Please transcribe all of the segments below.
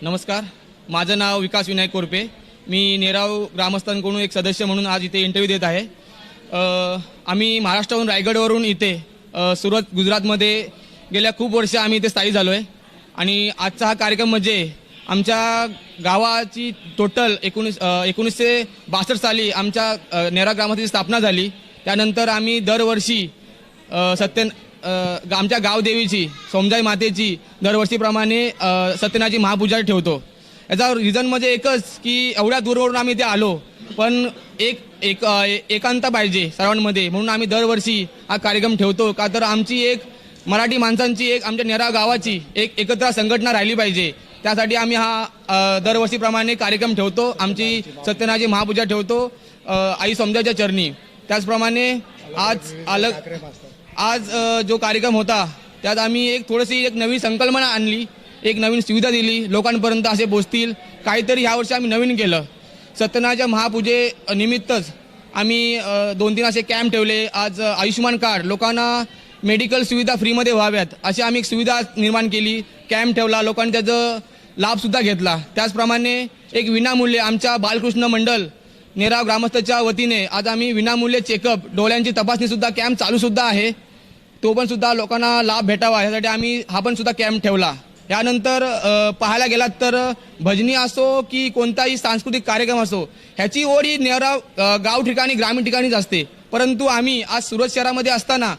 नमस्कार, माझं नाव विकास विनायक कोरपे. मी नेराव ग्रामस्थांकडून एक सदस्य म्हणून आज इथे इंटरव्ह्यू देत आहे. आम्ही महाराष्ट्राहून रायगडवरून इथे सुरत गुजरातमध्ये गेल्या खूप वर्ष आम्ही इथे स्थायिक झालो आहे आणि आजचा हा कार्यक्रम म्हणजे आमच्या गावाची टोटल 1962 साली आमच्या नेराव ग्रामाची स्थापना झाली. त्यानंतर आम्ही दरवर्षी आमच्या गावदेवीची सोमजाई मातेची दरवर्षीप्रमाणे सत्यनारायणाची महापूजा ठेवतो. याचा रिझन म्हणजे एकच की एवढ्या दूरवरून आम्ही इथे आलो, पण एकांत पाहिजे सर्वांमध्ये, म्हणून आम्ही दरवर्षी हा कार्यक्रम ठेवतो. का तर आमची एक मराठी माणसांची एक आमच्या नेराव गावाची एक एकत्र संघटना राहिली पाहिजे. त्यासाठी आम्ही हा दरवर्षीप्रमाणे कार्यक्रम ठेवतो. आमची सत्यनारायणाची महापूजा ठेवतो आई सोमजाईच्या चरणी. त्याचप्रमाणे आज जो कार्यक्रम होता त्यात आम्ही एक नवीन संकल्पना आणली, एक नवीन सुविधा दिली, लोकांपर्यंत असे पोचतील काहीतरी. ह्या वर्षी आम्ही नवीन केलं. सत्यनारायणाच्या महापूजे निमित्तच आम्ही 2-3 असे कॅम्प ठेवले. आज आयुष्यमान कार्ड लोकांना मेडिकल सुविधा फ्रीमध्ये व्हाव्यात अशी आम्ही एक सुविधा निर्माण केली. कॅम्प ठेवला, लोकांनी त्याचा लाभसुद्धा घेतला. त्याचप्रमाणे एक विनामूल्य आमच्या बालकृष्ण मंडळ नेराव ग्रामस्थाच्या वतीने आज आम्ही विनामूल्य चेकअप डोळ्यांची तपासणीसुद्धा कॅम्प चालूसुद्धा आहे. तो पण सुद्धा लोकांना लाभ भेटावा यासाठी आम्ही हा पण सुद्धा कॅम्प ठेवला. यानंतर पाहायला गेलात तर भजनी असो की कोणताही सांस्कृतिक कार्यक्रम असो, ह्याची ओढ ही नेराव गाव ठिकाणी ग्रामीण ठिकाणीच असते. परंतु आम्ही आज सुरत शहरामध्ये असताना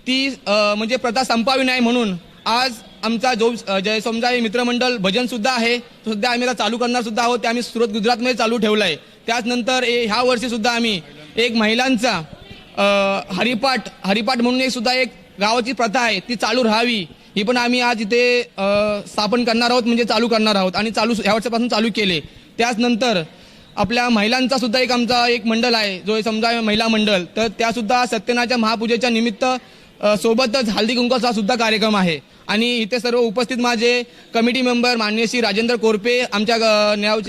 ती म्हणजे प्रथा संपावी नाही म्हणून आज आमचा जो जय सोमजाई मित्रमंडळ भजन सुद्धा आहे तो सध्या आम्ही आता चालू करणार सुद्धा आहोत. ते आम्ही सुरत गुजरातमध्ये चालू ठेवलं आहे. त्याचनंतर ह्या वर्षी सुद्धा आम्ही एक महिलांचा हरिपाठ म्हणून एक सुद्धा एक गावाची प्रथा आहे ती चालू राहावी, ही पण आम्ही आज इथे स्थापन करणार आहोत, म्हणजे चालू करणार आहोत आणि ह्या वर्षापासून चालू केले. त्याचनंतर आपल्या महिलांचा सुद्धा एक आमचा एक मंडळ आहे जो समजा महिला मंडळ, तर त्यासुद्धा सत्यनारायणाच्या महापूजेच्या निमित्त सोबतच हळदी कुंकवाचा सुद्धा कार्यक्रम आहे. आणि इथे सर्व उपस्थित माझे कमिटी मेंबर माननीय श्री राजेंद्र कोरपे आमच्या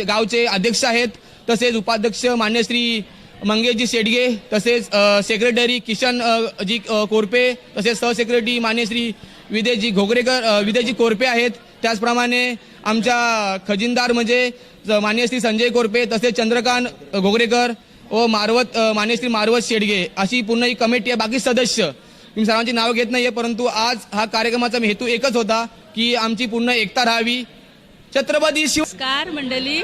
गावचे अध्यक्ष आहेत, तसेच उपाध्यक्ष माननीय श्री मंगेशजी शेडगे, तसेच सेक्रेटरी किशन जी कोरपे, तसेच सहसेक्रेटरी माननीय श्री विदेजी कोरपे आहेत. त्याचप्रमाणे आमच्या खजिनदार म्हणजे माननीय श्री संजय कोरपे, तसेच चंद्रकांत घोगरेकर व माननीय श्री मारवत शेडगे अशी पूर्ण ही कमिटी आहे. बाकी सदस्य मी सर्वांची नावं घेत नाहीये, परंतु आज हा कार्यक्रमाचा हेतू एकच होता की आमची पूर्ण एकता राहावी. छत्रपती शिव. नमस्कार मंडळी,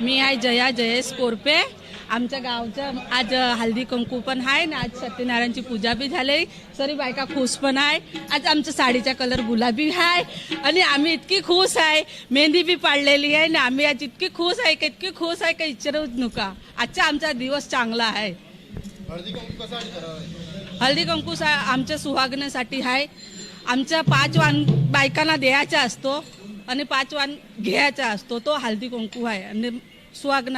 मी आहे जया जयेश कोरपे. आमच्या गावचं आज हल्दी कुंकू पण आहे ना, आज सत्यनारायणची पूजा बी झाली. सरी बायका खुश पण आहे. आज आमच्या साडीचा कलर गुलाबी आहे आणि आम्ही इतकी खुश आहे. मेहंदी बी पाडलेली आहे ना, आम्ही आज इतकी खुश आहे का विचारूच नका. आजचा आमचा दिवस चांगला आहे. हळदी कुंकू आमच्या सुहागण्यासाठी आहे. आमच्या 5 वाण बायकांना द्यायचा असतो आणि 5 वाण घ्यायचा असतो, तो हळदी कुंकू आहे आणि सुहागना